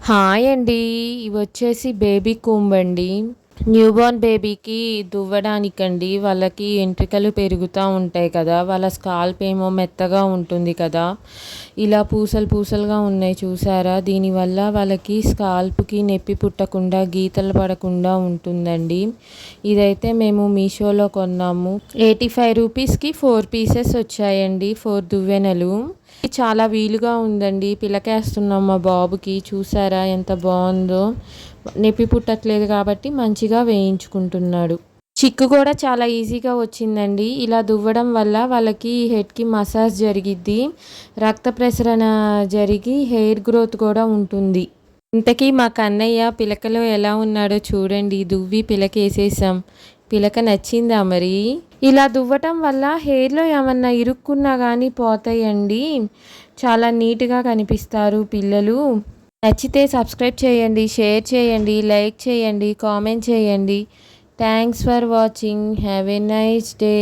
Hi అండి. ఇవి వచ్చేసి బేబీ కూంబ్ అండి. న్యూబార్న్ బేబీకి దువ్వడానికండి. వాళ్ళకి ఎంట్రికలు పెరుగుతూ ఉంటాయి కదా, వాళ్ళ స్కాల్ప్ ఏమో మెత్తగా ఉంటుంది కదా, ఇలా పూసలు పూసలుగా ఉన్నాయి చూసారా. దీనివల్ల వాళ్ళకి స్కాల్ప్కి నొప్పి పుట్టకుండా గీతలు పడకుండా ఉంటుందండి. ఇదైతే మేము మీషోలో కొన్నాము. 85 రూపీస్కి 4 పీసెస్ వచ్చాయండి, 4 దువ్వెనలు. చాలా వీలుగా ఉందండి. పిలకేస్తున్నాం మా బాబుకి, చూసారా ఎంత బాగుందో. నొప్పి పుట్టట్లేదు కాబట్టి మంచిగా వేయించుకుంటున్నాడు. చిక్కు కూడా చాలా ఈజీగా వచ్చిందండి. ఇలా దువ్వడం వల్ల వాళ్ళకి హెడ్కి మసాజ్ జరిగిద్ది, రక్త ప్రసరణ జరిగి హెయిర్ గ్రోత్ కూడా ఉంటుంది. ఇంతకీ మా కన్నయ్య పిలకలో ఎలా ఉన్నాడో చూడండి. దువ్వి పిలకేసేసాం. పిలక నచ్చిందా మరి? ఇలా దువ్వటం వల్ల హెయిర్లో ఏమన్నా ఇరుక్కున్నా కానీ పోతాయండి. చాలా నీట్గా కనిపిస్తారు పిల్లలు. నచ్చితే సబ్స్క్రైబ్ చేయండి, షేర్ చేయండి, లైక్ చేయండి, కామెంట్ చేయండి. Thanks for watching. Have a nice day.